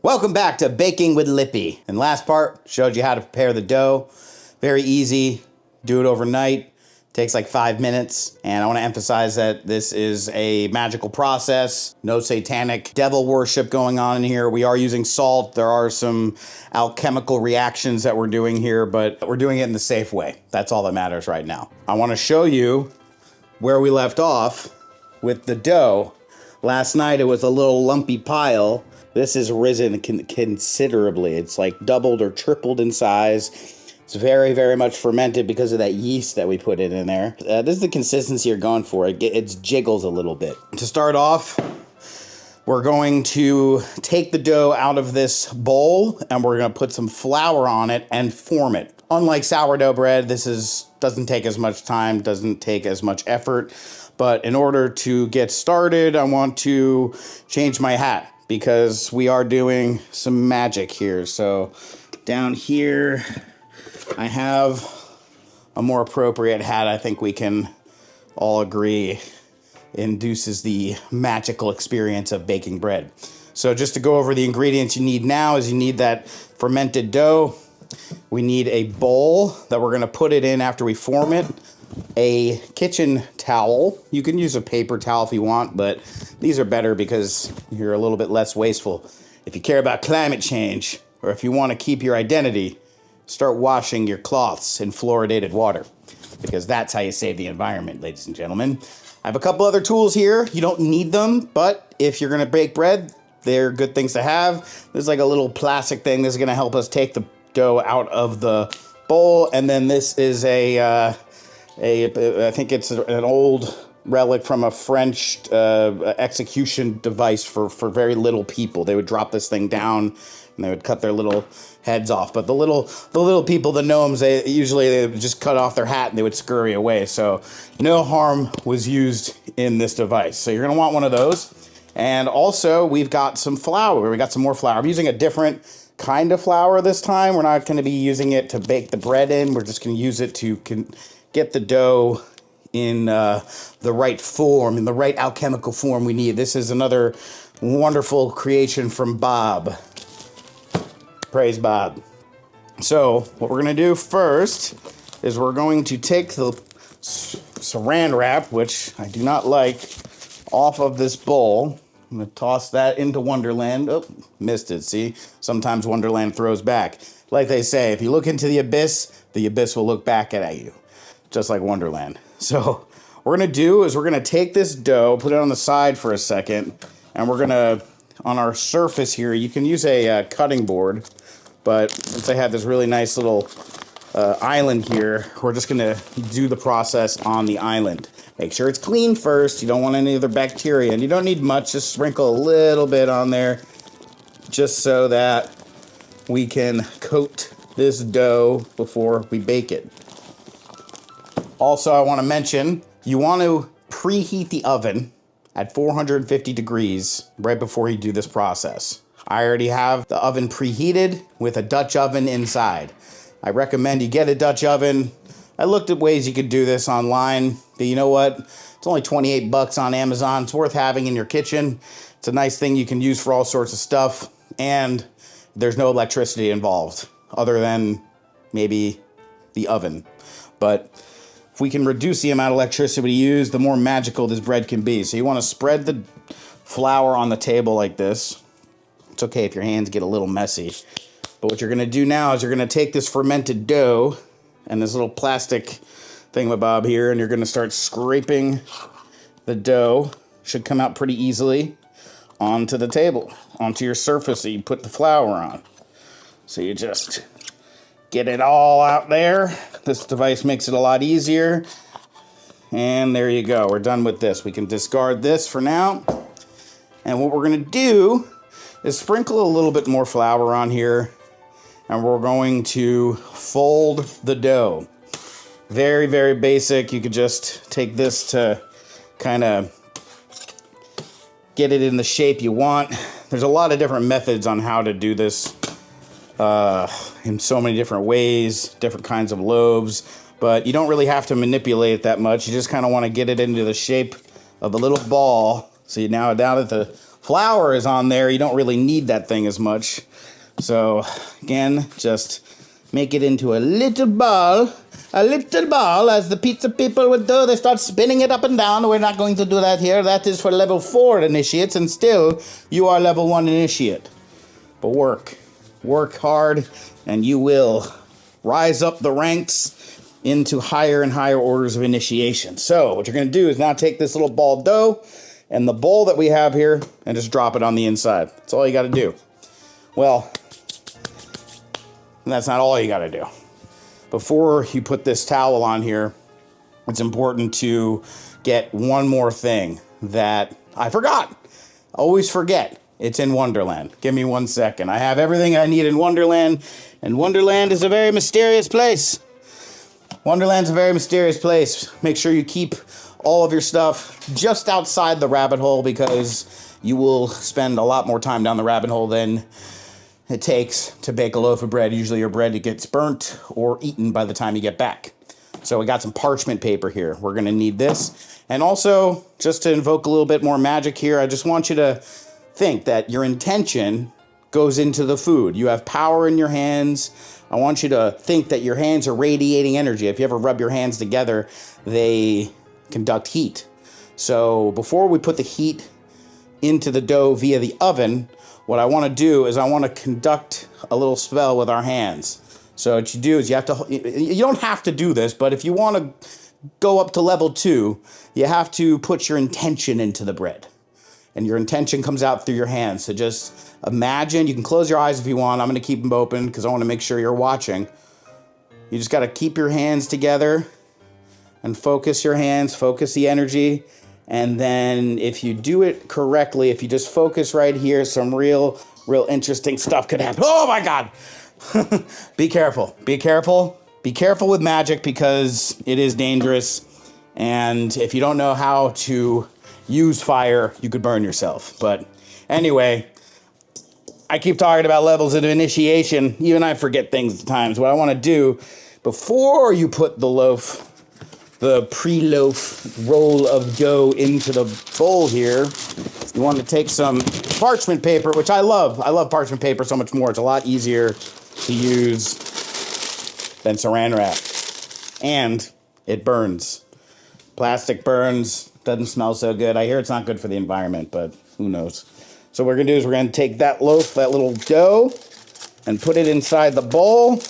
Welcome back to Baking with Lippy. And last part showed you how to prepare the dough. Very easy. Do it overnight. Takes like 5 minutes. And I want to emphasize that this is a magical process. No satanic devil worship going on in here. We are using salt. There are some alchemical reactions that we're doing here, but we're doing it in the safe way. That's all that matters right now. I want to show you where we left off with the dough. Last night it was a little lumpy pile. This has risen considerably. It's like doubled or tripled in size. It's very, very much fermented because of that yeast that we put in there. This is the consistency you're going for. It jiggles a little bit. To start off, we're going to take the dough out of this bowl and we're going to put some flour on it and form it. Unlike sourdough bread, this doesn't take as much time, doesn't take as much effort. But in order to get started, I want to change my hat, because we are doing some magic here. So down here, I have a more appropriate hat. I think we can all agree induces the magical experience of baking bread. So just to go over the ingredients you need now is you need that fermented dough. We need a bowl that we're gonna put it in after we form it. A kitchen towel. You can use a paper towel if you want, but these are better because you're a little bit less wasteful. If you care about climate change, or if you want to keep your identity, start washing your cloths in fluoridated water, because that's how you save the environment, ladies and gentlemen. I have a couple other tools here. You don't need them, but if you're going to bake bread, they're good things to have. There's like a little plastic thing. This is going to help us take the dough out of the bowl, and then this is I think it's an old relic from a French execution device for very little people. They would drop this thing down and they would cut their little heads off. But the little people, the gnomes, they would just cut off their hat and they would scurry away. So no harm was used in this device. So you're gonna want one of those. And also we've got some flour. We got some more flour. I'm using a different kind of flour this time. We're not gonna be using it to bake the bread in. We're just gonna use it to get the dough in the right form, in the right alchemical form we need. This is another wonderful creation from Bob. Praise Bob. So what we're going to do first is we're going to take the saran wrap, which I do not like, off of this bowl. I'm going to toss that into Wonderland. Oh, missed it. See, sometimes Wonderland throws back. Like they say, if you look into the abyss will look back at you. Just like Wonderland. So what we're going to do is we're going to take this dough, put it on the side for a second, and we're going to, on our surface here, you can use a cutting board, but since I have this really nice little island here, we're just going to do the process on the island. Make sure it's clean first. You don't want any other bacteria, and you don't need much. Just sprinkle a little bit on there just so that we can coat this dough before we bake it. Also, I want to mention, you want to preheat the oven at 450 degrees right before you do this process. I already have the oven preheated with a Dutch oven inside. I recommend you get a Dutch oven. I looked at ways you could do this online, but you know what? It's only 28 bucks on Amazon. It's worth having in your kitchen. It's a nice thing you can use for all sorts of stuff, and there's no electricity involved other than maybe the oven. But if we can reduce the amount of electricity we use, the more magical this bread can be. So you want to spread the flour on the table like this. It's okay if your hands get a little messy. But what you're going to do now is you're going to take this fermented dough and this little plastic thingamabob here, and you're going to start scraping the dough. Should come out pretty easily onto the table, onto your surface that you put the flour on. So you just get it all out there. This device makes it a lot easier. And there you go. We're done with this. We can discard this for now. And what we're going to do is sprinkle a little bit more flour on here. And we're going to fold the dough. Very, very basic. You could just take this to kind of get it in the shape you want. There's a lot of different methods on how to do this. In so many different ways, different kinds of loaves, but you don't really have to manipulate it that much. You just kind of want to get it into the shape of a little ball. So now that the flour is on there, you don't really need that thing as much. So again, just make it into a little ball, as the pizza people would do. They start spinning it up and down. We're not going to do that here. That is for level 4 initiates, and still, you are level 1 initiate. But work hard, and you will rise up the ranks into higher and higher orders of initiation. So what you're going to do is now take this little ball of dough and the bowl that we have here and just drop it on the inside. That's all you got to do. Well, that's not all you got to do. Before you put this towel on here, it's important to get one more thing that I forgot. Always forget. It's in Wonderland. Give me 1 second. I have everything I need in Wonderland, and Wonderland is a very mysterious place. Wonderland's a very mysterious place. Make sure you keep all of your stuff just outside the rabbit hole, because you will spend a lot more time down the rabbit hole than it takes to bake a loaf of bread. Usually your bread gets burnt or eaten by the time you get back. So we got some parchment paper here. We're going to need this. And also, just to invoke a little bit more magic here, I just want you to think that your intention goes into the food. You have power in your hands. I want you to think that your hands are radiating energy. If you ever rub your hands together, they conduct heat. So before we put the heat into the dough via the oven, what I want to do is I want to conduct a little spell with our hands. So what you do is you don't have to do this, but if you want to go up to level 2, you have to put your intention into the bread. And your intention comes out through your hands. So just imagine, you can close your eyes if you want. I'm going to keep them open because I want to make sure you're watching. You just got to keep your hands together and focus your hands, focus the energy. And then if you do it correctly, if you just focus right here, some real interesting stuff could happen. Oh my God. Be careful. Be careful. Be careful with magic because it is dangerous. And if you don't know how to use fire, you could burn yourself. But anyway, I keep talking about levels of initiation. Even I forget things at times. What I want to do before you put the loaf, the pre-loaf roll of dough into the bowl here, you want to take some parchment paper, which I love. I love parchment paper so much more. It's a lot easier to use than saran wrap. And it burns. Plastic burns. Doesn't smell so good. I hear it's not good for the environment, but who knows. So what we're going to do is we're going to take that loaf, that little dough, and put it inside the bowl.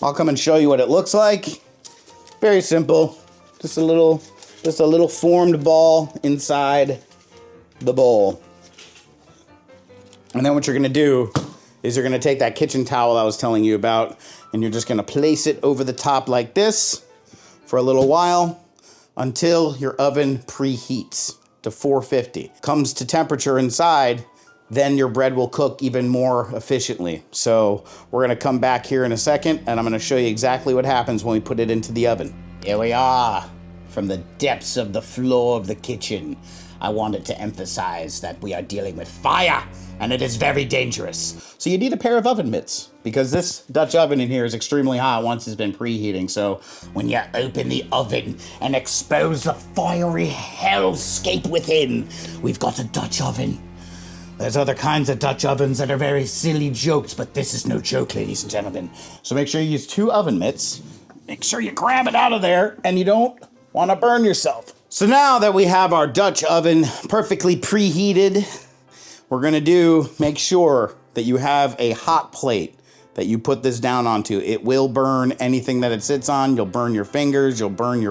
I'll come and show you what it looks like. Very simple. Just a little formed ball inside the bowl. And then what you're going to do is you're going to take that kitchen towel I was telling you about, and you're just going to place it over the top like this for a little while until your oven preheats to 450. Comes to temperature inside, then your bread will cook even more efficiently. So we're going to come back here in a second, and I'm going to show you exactly what happens when we put it into the oven. Here we are, from the depths of the floor of the kitchen. I wanted to emphasize that we are dealing with fire, and it is very dangerous. So you need a pair of oven mitts, because this Dutch oven in here is extremely hot once it's been preheating. So when you open the oven and expose the fiery hellscape within, we've got a Dutch oven. There's other kinds of Dutch ovens that are very silly jokes, but this is no joke, ladies and gentlemen. So make sure you use 2 oven mitts. Make sure you grab it out of there, and you don't want to burn yourself. So now that we have our Dutch oven perfectly preheated, we're going to make sure that you have a hot plate that you put this down onto. It will burn anything that it sits on. You'll burn your fingers, you'll burn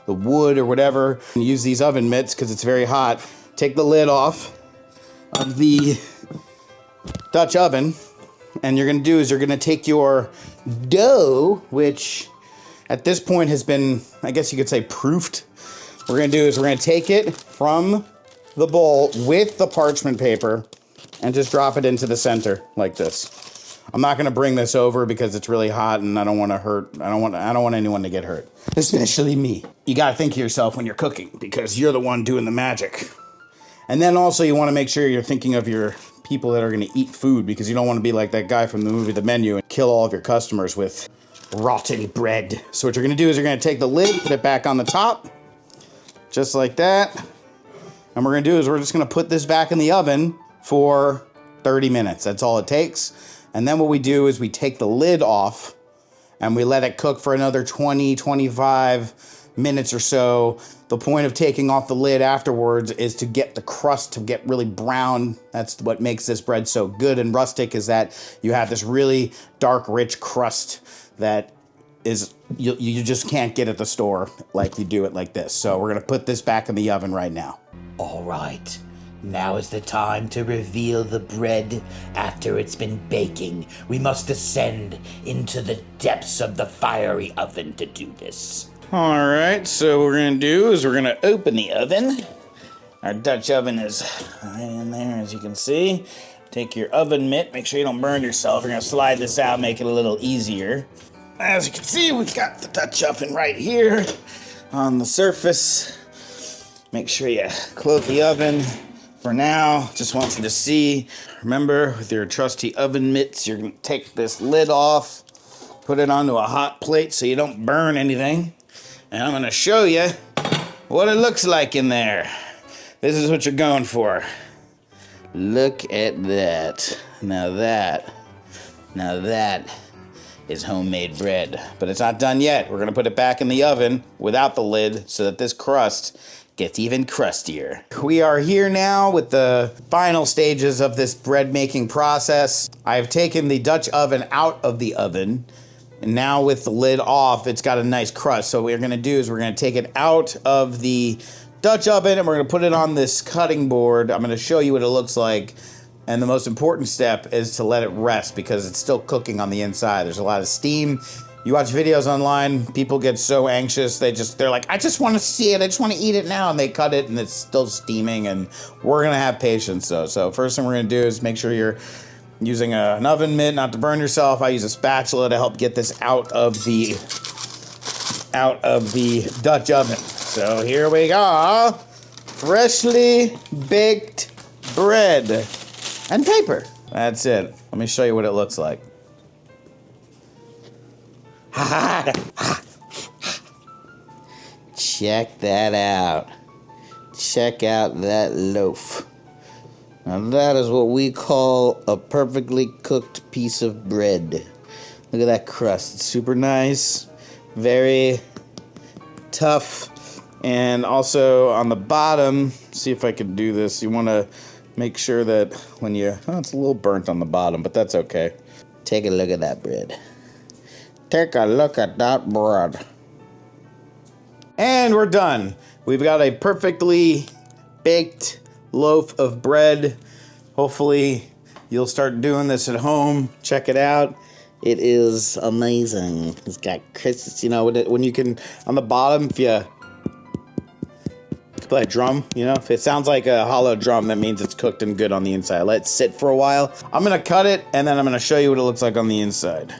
the wood or whatever. And use these oven mitts because it's very hot. Take the lid off of the Dutch oven, and you're going to take your dough, which at this point has been, I guess you could say, proofed. What we're going to do is we're going to take it from the bowl with the parchment paper and just drop it into the center like this. I'm not going to bring this over because it's really hot and I don't want to hurt. I don't want anyone to get hurt, especially me. You got to think of yourself when you're cooking because you're the one doing the magic. And then also you want to make sure you're thinking of your people that are going to eat food, because you don't want to be like that guy from the movie The Menu and kill all of your customers with rotten bread. So what you're going to do is you're going to take the lid, put it back on the top, just like that. And what we're going to do is we're just going to put this back in the oven for 30 minutes. That's all it takes. And then what we do is we take the lid off and we let it cook for another 20, 25 minutes or so. The point of taking off the lid afterwards is to get the crust to get really brown. That's what makes this bread so good and rustic, is that you have this really dark, rich crust that is you just can't get at the store like you do it like this. So we're gonna put this back in the oven right now. All right, now is the time to reveal the bread after it's been baking. We must descend into the depths of the fiery oven to do this. All right, so what we're gonna do is we're gonna open the oven. Our Dutch oven is right in there, as you can see. Take your oven mitt, make sure you don't burn yourself. We're gonna slide this out, make it a little easier. As you can see, we've got the Dutch oven right here on the surface. Make sure you close the oven. For now, just want you to see, remember with your trusty oven mitts, you're gonna take this lid off, put it onto a hot plate so you don't burn anything. And I'm gonna show you what it looks like in there. This is what you're going for. Look at that. Now that is homemade bread. But it's not done yet. We're gonna put it back in the oven without the lid so that this crust gets even crustier. We are here now with the final stages of this bread making process. I've taken the Dutch oven out of the oven, and now with the lid off, it's got a nice crust. So what we're gonna do is we're gonna take it out of the Dutch oven and we're gonna put it on this cutting board. I'm gonna show you what it looks like. And the most important step is to let it rest because it's still cooking on the inside. There's a lot of steam. You watch videos online, people get so anxious, they're like, I just want to see it, I just want to eat it now, and they cut it and it's still steaming, and we're gonna have patience though. So first thing we're gonna do is make sure you're using an oven mitt, not to burn yourself. I use a spatula to help get this out of the Dutch oven. So here we go, freshly baked bread and paper. That's it. Let me show you what it looks like. Check that out. Check out that loaf. Now that is what we call a perfectly cooked piece of bread. Look at that crust. It's super nice, very tough, and also on the bottom, see if I can do this. You want to make sure that when you, it's a little burnt on the bottom, but that's okay. Take a look at that bread. Take a look at that bread. And we're done. We've got a perfectly baked loaf of bread. Hopefully you'll start doing this at home. Check it out. It is amazing. It's got crisps, you know, when you can, on the bottom, if you play a drum, you know, if it sounds like a hollow drum, that means it's cooked and good on the inside. Let it sit for a while. I'm gonna cut it and then I'm gonna show you what it looks like on the inside.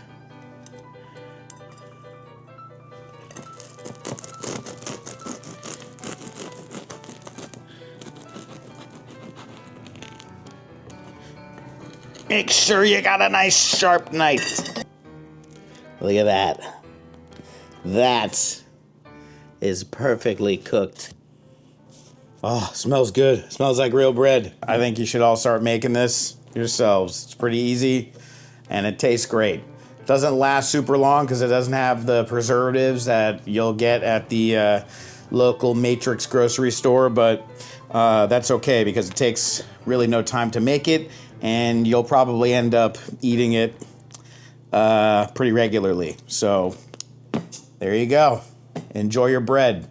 Make sure you got a nice sharp knife. Look at that. That is perfectly cooked. Oh, smells good. Smells like real bread. I think you should all start making this yourselves. It's pretty easy and it tastes great. It doesn't last super long because it doesn't have the preservatives that you'll get at the local Matrix grocery store, but that's okay because it takes really no time to make it, and you'll probably end up eating it pretty regularly. So there you go. Enjoy your bread.